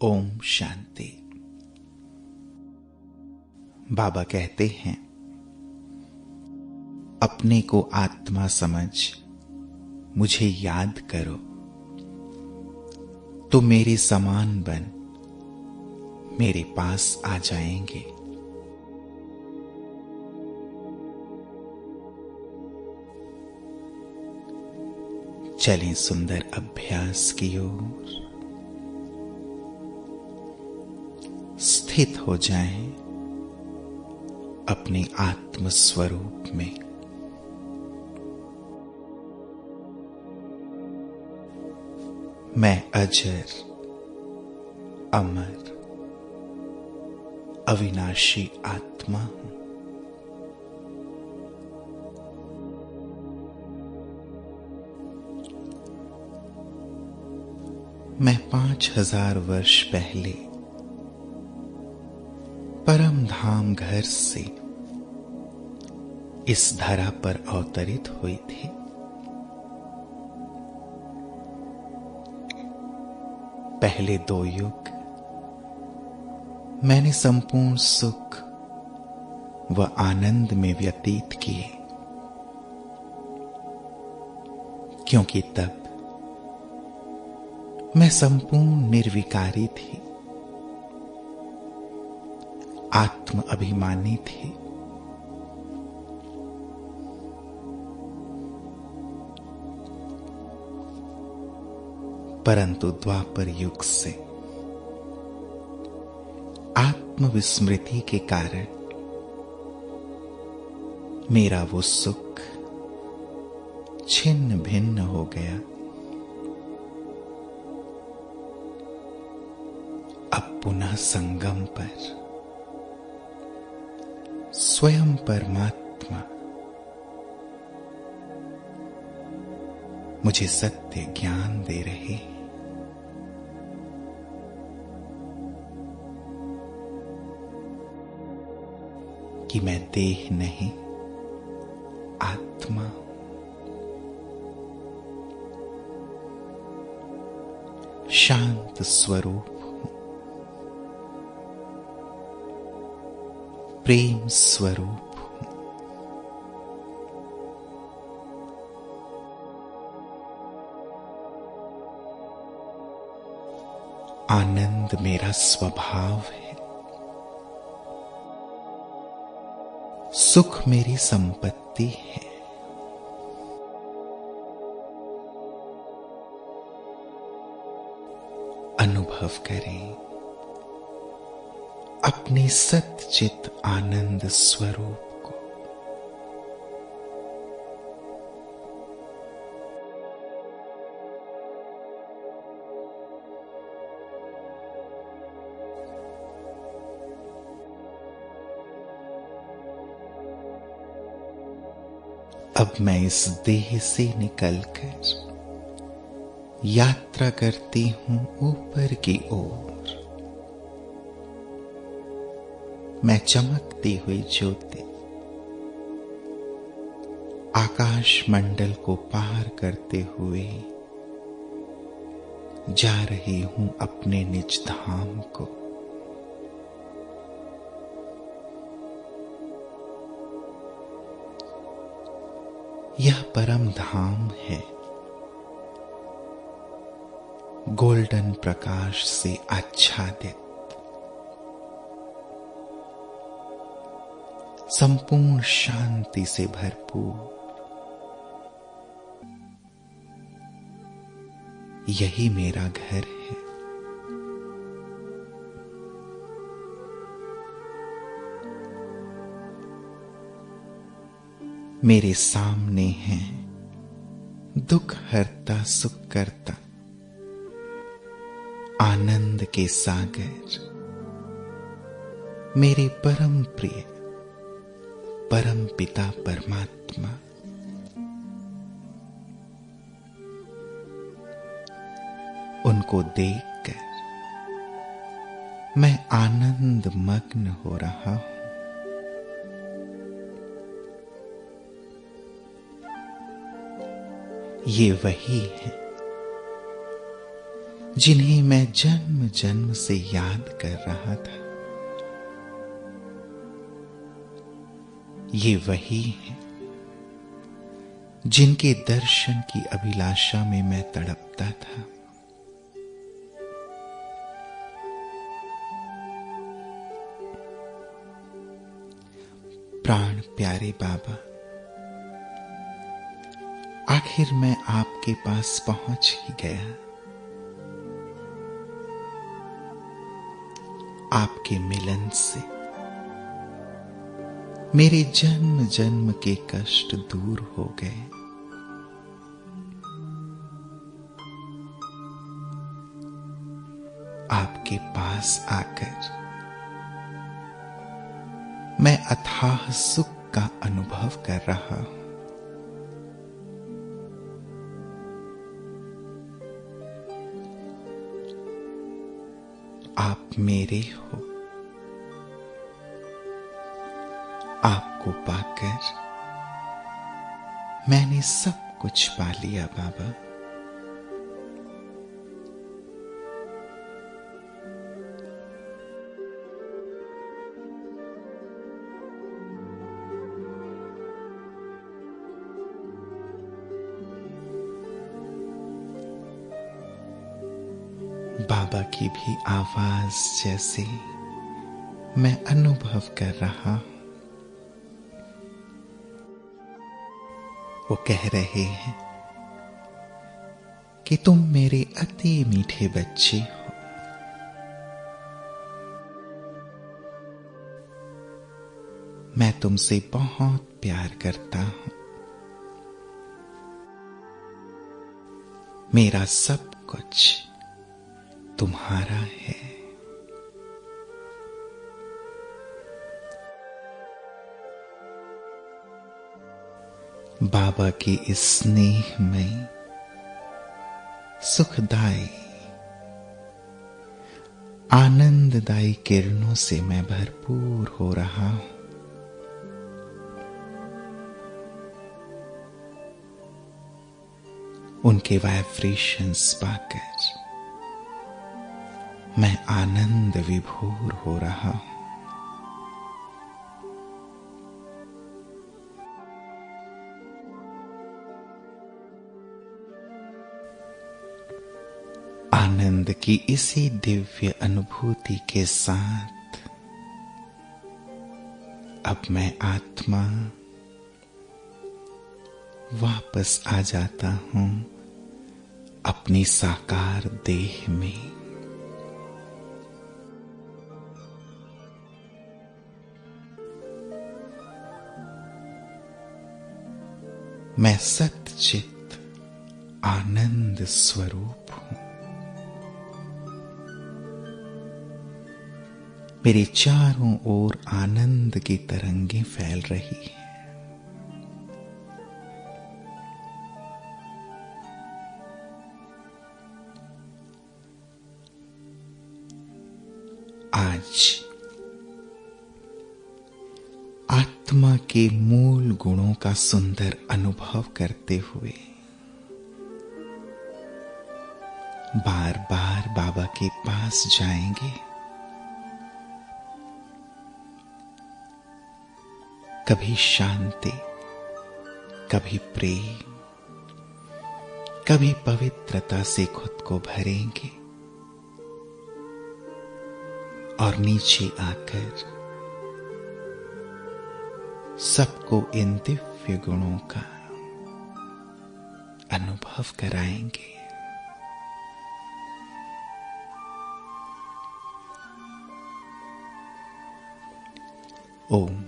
ओम शांति। बाबा कहते हैं, अपने को आत्मा समझ मुझे याद करो तो मेरे समान बन मेरे पास आ जाएंगे। चलें सुंदर अभ्यास की ओर। स्थित हो जाएं अपने आत्म स्वरूप में। मैं अजर, अमर, अविनाशी आत्मा हूं। मैं 5000 वर्ष पहले परम धाम घर से इस धरा पर अवतरित हुई थी। पहले 2 युग मैंने संपूर्ण सुख व आनंद में व्यतीत किए, क्योंकि तब मैं संपूर्ण निर्विकारी थी, आत्म अभिमानी थी। परंतु द्वापर युग से आत्म विस्मृति के कारण मेरा वो सुख छिन्न भिन्न हो गया। अब पुनः संगम पर स्वयं परमात्मा मुझे सत्य ज्ञान दे रहे हैं। कि मैं देह नहीं, आत्मा हूं। शांत स्वरूप हूं, प्रेम स्वरूप हूं। आनंद मेरा स्वभाव है, सुख मेरी संपत्ति है। अनुभव करें अपने सच्चित आनंद स्वरूप को। अब मैं इस देह से निकलकर यात्रा करती हूं ऊपर की ओर। मैं चमकती हुई ज्योति आकाश मंडल को पार करते हुए जा रही हूं अपने निज धाम को। यह परम धाम है, गोल्डन प्रकाश से आच्छादित, संपूर्ण शांति से भरपूर। यही मेरा घर है। मेरे सामने है दुख हरता सुख करता आनंद के सागर, मेरे परम प्रिय परम पिता परमात्मा। उनको देखकर मैं आनंद मग्न हो रहा हूं। ये वही है जिन्हें मैं जन्म जन्म से याद कर रहा था, ये वही हैं जिनके दर्शन की अभिलाषा में मैं तड़पता था। प्राण प्यारे बाबा, आखिर मैं आपके पास पहुंच ही गया। आपके मिलन से मेरे जन्म जन्म के कष्ट दूर हो गए। आपके पास आकर मैं अथाह सुख का अनुभव कर रहा हूं। आप मेरे हो। आपको पाकर मैंने सब कुछ पा लिया बाबा। बाबा की भी आवाज जैसे मैं अनुभव कर रहा हूं। वो कह रहे हैं कि तुम मेरे अति मीठे बच्चे हो। मैं तुमसे बहुत प्यार करता हूं। मेरा सब कुछ तुम्हारा है। बाबा की इस स्नेह में सुखदाई आनंददायी किरणों से मैं भरपूर हो रहा हूं। उनके वाइब्रेशंस पाकर मैं आनंद विभोर हो रहा हूं। आनंद की इसी दिव्य अनुभूति के साथ अब मैं आत्मा वापस आ जाता हूं अपनी साकार देह में। मैं सच्चित आनंद स्वरूप हूं। मेरे चारों ओर आनंद की तरंगें फैल रही हैं। आज आत्मा के मूल गुणों का सुंदर अनुभव करते हुए बार बार बाबा के पास जाएंगे। कभी शांति, कभी प्रेम, कभी पवित्रता से खुद को भरेंगे और नीचे आकर सबको इन दिव्य गुणों का अनुभव कराएंगे। ओम